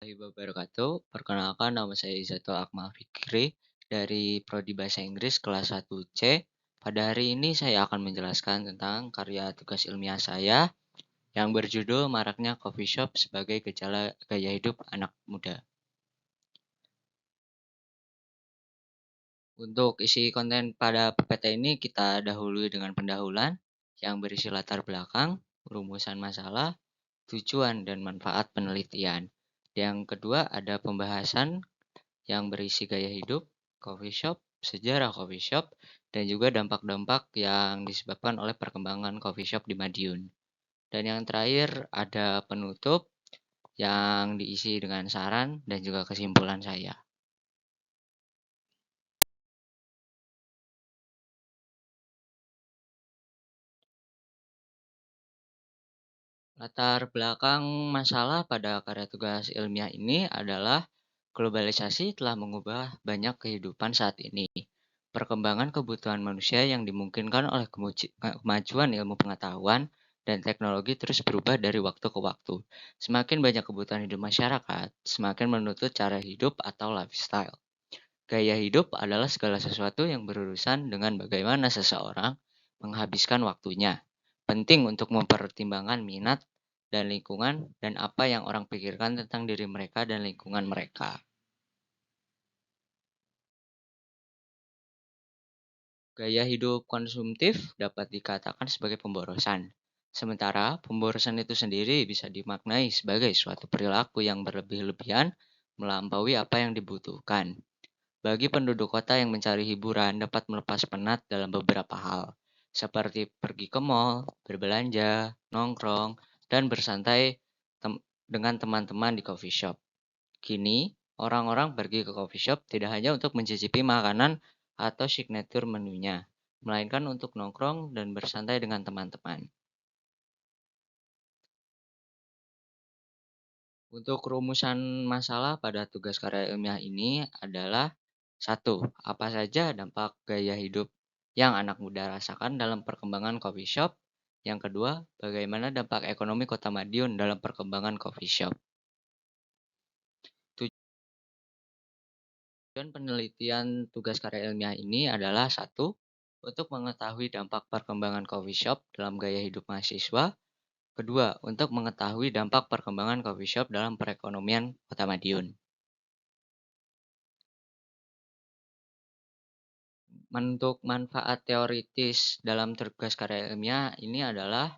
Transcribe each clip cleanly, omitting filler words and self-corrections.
Warahmatullahi wabarakatuh. Perkenalkan nama saya Izatul Akmal Fikri dari Prodi Bahasa Inggris kelas 1C. Pada hari ini saya akan menjelaskan tentang karya tugas ilmiah saya yang berjudul Maraknya Coffee Shop sebagai Gejala Gaya Hidup Anak Muda. Untuk isi konten pada PPT ini kita dahului dengan pendahuluan yang berisi latar belakang, rumusan masalah, tujuan dan manfaat penelitian. Yang kedua ada pembahasan yang berisi gaya hidup, coffee shop, sejarah coffee shop, dan juga dampak-dampak yang disebabkan oleh perkembangan coffee shop di Madiun. Dan yang terakhir ada penutup yang diisi dengan saran dan juga kesimpulan saya. Latar belakang masalah pada karya tugas ilmiah ini adalah globalisasi telah mengubah banyak kehidupan saat ini. Perkembangan kebutuhan manusia yang dimungkinkan oleh kemajuan ilmu pengetahuan dan teknologi terus berubah dari waktu ke waktu. Semakin banyak kebutuhan hidup masyarakat, semakin menuntut cara hidup atau lifestyle. Gaya hidup adalah segala sesuatu yang berurusan dengan bagaimana seseorang menghabiskan waktunya. Penting untuk mempertimbangkan minat dan lingkungan dan apa yang orang pikirkan tentang diri mereka dan lingkungan mereka. Gaya hidup konsumtif dapat dikatakan sebagai pemborosan. Sementara pemborosan itu sendiri bisa dimaknai sebagai suatu perilaku yang berlebih-lebihan melampaui apa yang dibutuhkan. Bagi penduduk kota yang mencari hiburan dapat melepas penat dalam beberapa hal, seperti pergi ke mall, berbelanja, nongkrong, dan bersantai dengan teman-teman di coffee shop. Kini, orang-orang pergi ke coffee shop tidak hanya untuk mencicipi makanan atau signature menunya, melainkan untuk nongkrong dan bersantai dengan teman-teman. Untuk rumusan masalah pada tugas karya ilmiah ini adalah satu, apa saja dampak gaya hidup yang anak muda rasakan dalam perkembangan coffee shop? Yang kedua, bagaimana dampak ekonomi Kota Madiun dalam perkembangan coffee shop? Tujuan penelitian tugas karya ilmiah ini adalah satu, untuk mengetahui dampak perkembangan coffee shop dalam gaya hidup mahasiswa. Kedua, untuk mengetahui dampak perkembangan coffee shop dalam perekonomian Kota Madiun. Untuk manfaat teoritis dalam tugas karya ilmiah ini adalah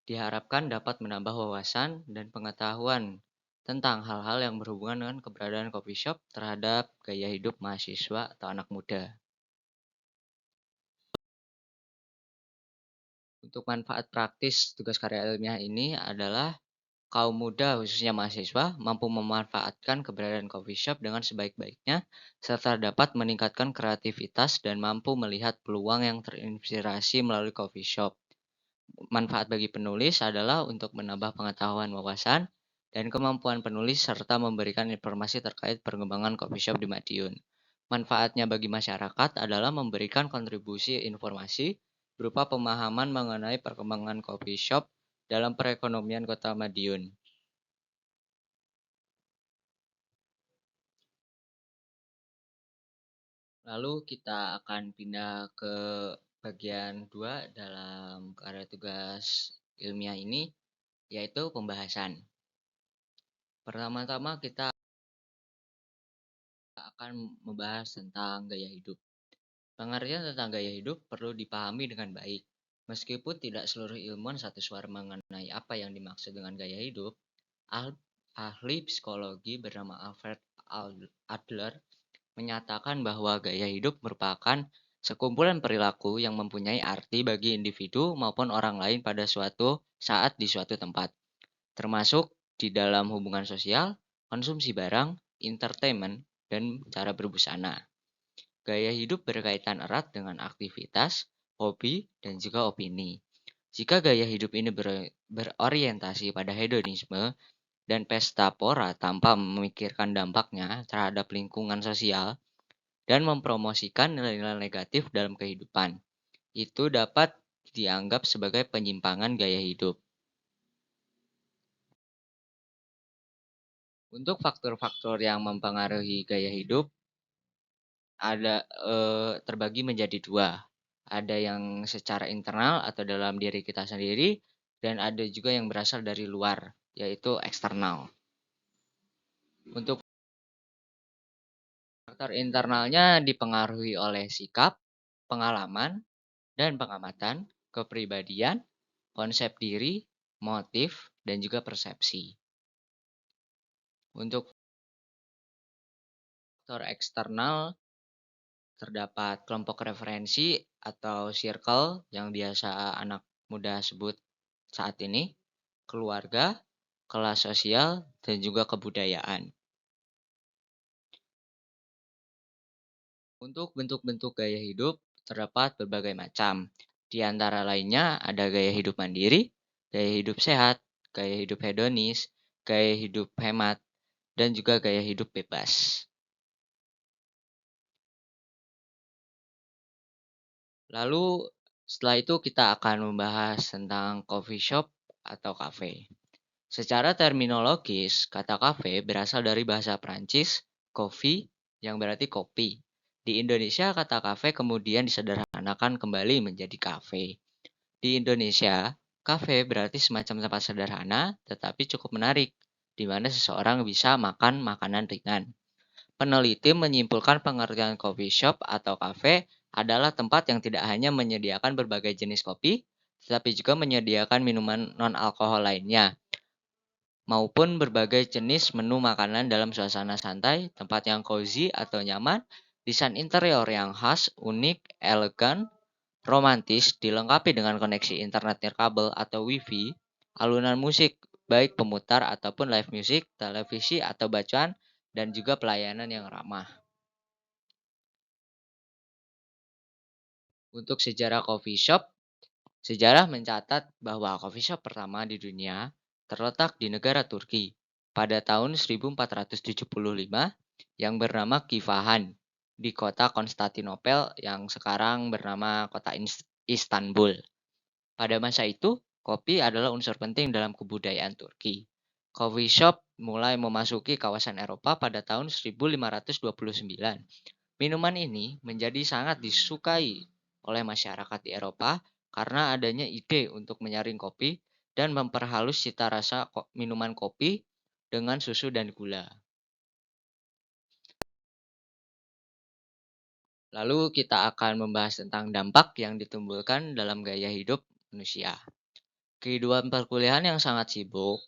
diharapkan dapat menambah wawasan dan pengetahuan tentang hal-hal yang berhubungan dengan keberadaan coffee shop terhadap gaya hidup mahasiswa atau anak muda. Untuk manfaat praktis tugas karya ilmiah ini adalah kaum muda khususnya mahasiswa mampu memanfaatkan keberadaan coffee shop dengan sebaik-baiknya serta dapat meningkatkan kreativitas dan mampu melihat peluang yang terinspirasi melalui coffee shop. Manfaat bagi penulis adalah untuk menambah pengetahuan wawasan dan kemampuan penulis serta memberikan informasi terkait perkembangan coffee shop di Madiun. Manfaatnya bagi masyarakat adalah memberikan kontribusi informasi berupa pemahaman mengenai perkembangan coffee shop dalam perekonomian Kota Madiun. Lalu kita akan pindah ke bagian 2 dalam karya tugas ilmiah ini, yaitu pembahasan. Pertama-tama kita akan membahas tentang gaya hidup. Pengertian tentang gaya hidup perlu dipahami dengan baik. Meskipun tidak seluruh ilmuwan satu suara mengenai apa yang dimaksud dengan gaya hidup, ahli psikologi bernama Alfred Adler menyatakan bahwa gaya hidup merupakan sekumpulan perilaku yang mempunyai arti bagi individu maupun orang lain pada suatu saat di suatu tempat, termasuk di dalam hubungan sosial, konsumsi barang, entertainment, dan cara berbusana. Gaya hidup berkaitan erat dengan aktivitas, hobi, dan juga opini. Jika gaya hidup ini berorientasi pada hedonisme dan pesta pora tanpa memikirkan dampaknya terhadap lingkungan sosial dan mempromosikan nilai-nilai negatif dalam kehidupan, itu dapat dianggap sebagai penyimpangan gaya hidup. Untuk faktor-faktor yang mempengaruhi gaya hidup ada terbagi menjadi dua. Ada yang secara internal atau dalam diri kita sendiri dan ada juga yang berasal dari luar, yaitu eksternal. Untuk faktor internalnya dipengaruhi oleh sikap, pengalaman, dan pengamatan, kepribadian, konsep diri, motif, dan juga persepsi. Untuk faktor eksternal terdapat kelompok referensi atau circle yang biasa anak muda sebut saat ini, keluarga, kelas sosial, dan juga kebudayaan. Untuk bentuk-bentuk gaya hidup terdapat berbagai macam. Di antara lainnya ada gaya hidup mandiri, gaya hidup sehat, gaya hidup hedonis, gaya hidup hemat, dan juga gaya hidup bebas. Lalu setelah itu kita akan membahas tentang coffee shop atau cafe. Secara terminologis, kata cafe berasal dari bahasa Prancis, coffee, yang berarti kopi. Di Indonesia, kata cafe kemudian disederhanakan kembali menjadi cafe. Di Indonesia, cafe berarti semacam tempat sederhana tetapi cukup menarik, di mana seseorang bisa makan makanan ringan. Peneliti menyimpulkan pengertian coffee shop atau cafe adalah tempat yang tidak hanya menyediakan berbagai jenis kopi, tetapi juga menyediakan minuman non-alkohol lainnya, maupun berbagai jenis menu makanan dalam suasana santai, tempat yang cozy atau nyaman, desain interior yang khas, unik, elegan, romantis, dilengkapi dengan koneksi internet nirkabel atau wifi, alunan musik, baik pemutar ataupun live music, televisi atau bacaan, dan juga pelayanan yang ramah. Untuk sejarah coffee shop, sejarah mencatat bahwa coffee shop pertama di dunia terletak di negara Turki pada tahun 1475 yang bernama Kifahan di kota Konstantinopel yang sekarang bernama kota Istanbul. Pada masa itu, kopi adalah unsur penting dalam kebudayaan Turki. Coffee shop mulai memasuki kawasan Eropa pada tahun 1529. Minuman ini menjadi sangat disukai oleh masyarakat di Eropa karena adanya ide untuk menyaring kopi dan memperhalus cita rasa minuman kopi dengan susu dan gula. Lalu kita akan membahas tentang dampak yang ditimbulkan dalam gaya hidup manusia. Kehidupan perkuliahan yang sangat sibuk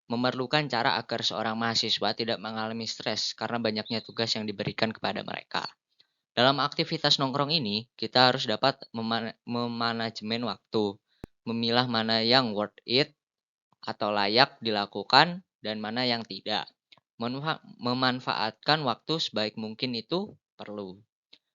memerlukan cara agar seorang mahasiswa tidak mengalami stres karena banyaknya tugas yang diberikan kepada mereka. Dalam aktivitas nongkrong ini, kita harus dapat memanajemen waktu, memilah mana yang worth it atau layak dilakukan dan mana yang tidak. Memanfaatkan waktu sebaik mungkin itu perlu.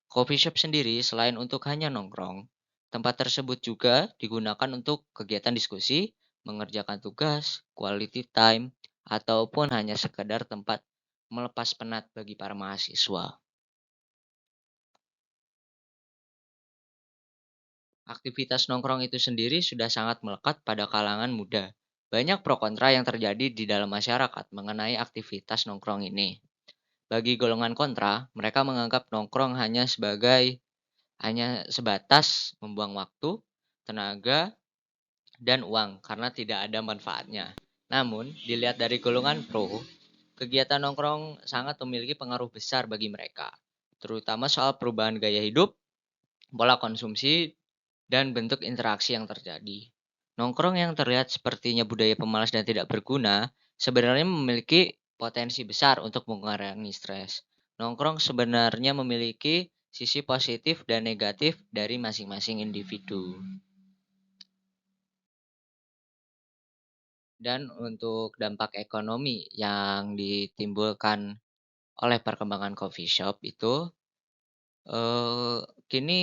Coffee shop sendiri selain untuk hanya nongkrong, tempat tersebut juga digunakan untuk kegiatan diskusi, mengerjakan tugas, quality time, ataupun hanya sekedar tempat melepas penat bagi para mahasiswa. Aktivitas nongkrong itu sendiri sudah sangat melekat pada kalangan muda. Banyak pro kontra yang terjadi di dalam masyarakat mengenai aktivitas nongkrong ini. Bagi golongan kontra, mereka menganggap nongkrong hanya sebatas membuang waktu, tenaga, dan uang karena tidak ada manfaatnya. Namun, dilihat dari golongan pro, kegiatan nongkrong sangat memiliki pengaruh besar bagi mereka, terutama soal perubahan gaya hidup, pola konsumsi, dan bentuk interaksi yang terjadi. Nongkrong yang terlihat sepertinya budaya pemalas dan tidak berguna, sebenarnya memiliki potensi besar untuk mengurangi stres. Nongkrong sebenarnya memiliki sisi positif dan negatif dari masing-masing individu. Dan untuk dampak ekonomi yang ditimbulkan oleh perkembangan coffee shop itu, kini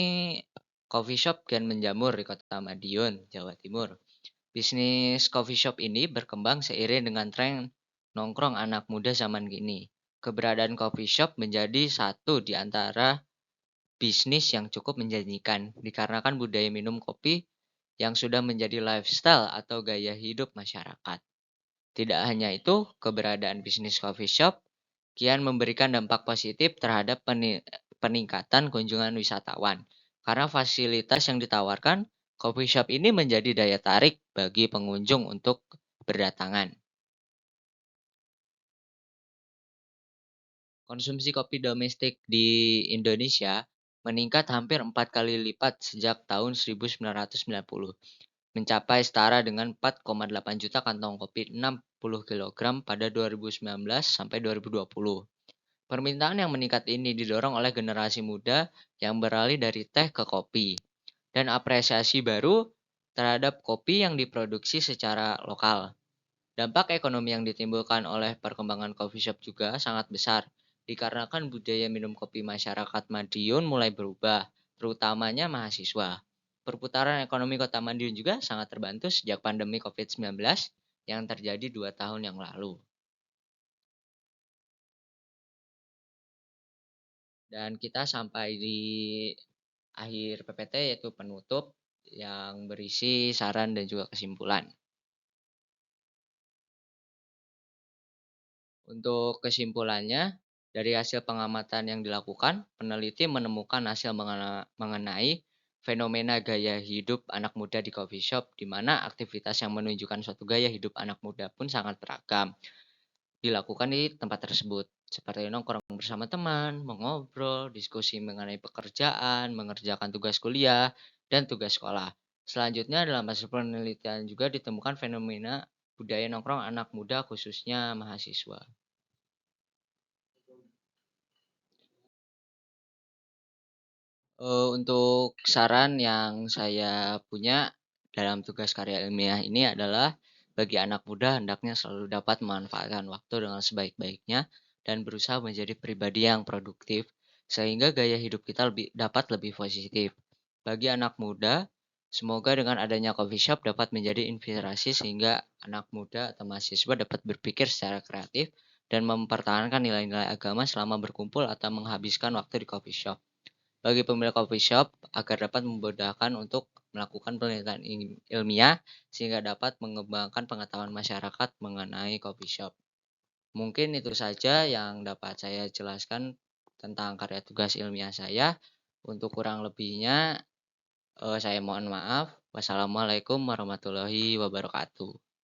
coffee shop kian menjamur di Kota Madiun, Jawa Timur. Bisnis coffee shop ini berkembang seiring dengan tren nongkrong anak muda zaman kini. Keberadaan coffee shop menjadi satu di antara bisnis yang cukup menjanjikan dikarenakan budaya minum kopi yang sudah menjadi lifestyle atau gaya hidup masyarakat. Tidak hanya itu, keberadaan bisnis coffee shop kian memberikan dampak positif terhadap peningkatan kunjungan wisatawan. Karena fasilitas yang ditawarkan, coffee shop ini menjadi daya tarik bagi pengunjung untuk berdatangan. Konsumsi kopi domestik di Indonesia meningkat hampir 4 kali lipat sejak tahun 1990, mencapai setara dengan 4,8 juta kantong kopi 60 kilogram pada 2019 sampai 2020. Permintaan yang meningkat ini didorong oleh generasi muda yang beralih dari teh ke kopi dan apresiasi baru terhadap kopi yang diproduksi secara lokal. Dampak ekonomi yang ditimbulkan oleh perkembangan coffee shop juga sangat besar, dikarenakan budaya minum kopi masyarakat Madiun mulai berubah, terutamanya mahasiswa. Perputaran ekonomi kota Madiun juga sangat terbantu sejak pandemi COVID-19 yang terjadi 2 tahun yang lalu. Dan kita sampai di akhir PPT, yaitu penutup yang berisi saran dan juga kesimpulan. Untuk kesimpulannya, dari hasil pengamatan yang dilakukan, peneliti menemukan hasil mengenai fenomena gaya hidup anak muda di coffee shop, di mana aktivitas yang menunjukkan suatu gaya hidup anak muda pun sangat beragam dilakukan di tempat tersebut, seperti nongkrong bersama teman, mengobrol, diskusi mengenai pekerjaan, mengerjakan tugas kuliah, dan tugas sekolah. Selanjutnya, dalam hasil penelitian juga ditemukan fenomena budaya nongkrong anak muda khususnya mahasiswa. Untuk saran yang saya punya dalam tugas karya ilmiah ini adalah bagi anak muda hendaknya selalu dapat memanfaatkan waktu dengan sebaik-baiknya dan berusaha menjadi pribadi yang produktif sehingga gaya hidup kita dapat lebih positif. Bagi anak muda, semoga dengan adanya coffee shop dapat menjadi inspirasi sehingga anak muda atau mahasiswa dapat berpikir secara kreatif dan mempertahankan nilai-nilai agama selama berkumpul atau menghabiskan waktu di coffee shop. Bagi pemilik coffee shop agar dapat memudahkan untuk melakukan penelitian ilmiah sehingga dapat mengembangkan pengetahuan masyarakat mengenai coffee shop. Mungkin itu saja yang dapat saya jelaskan tentang karya tugas ilmiah saya. Untuk kurang lebihnya, saya mohon maaf. Wassalamualaikum warahmatullahi wabarakatuh.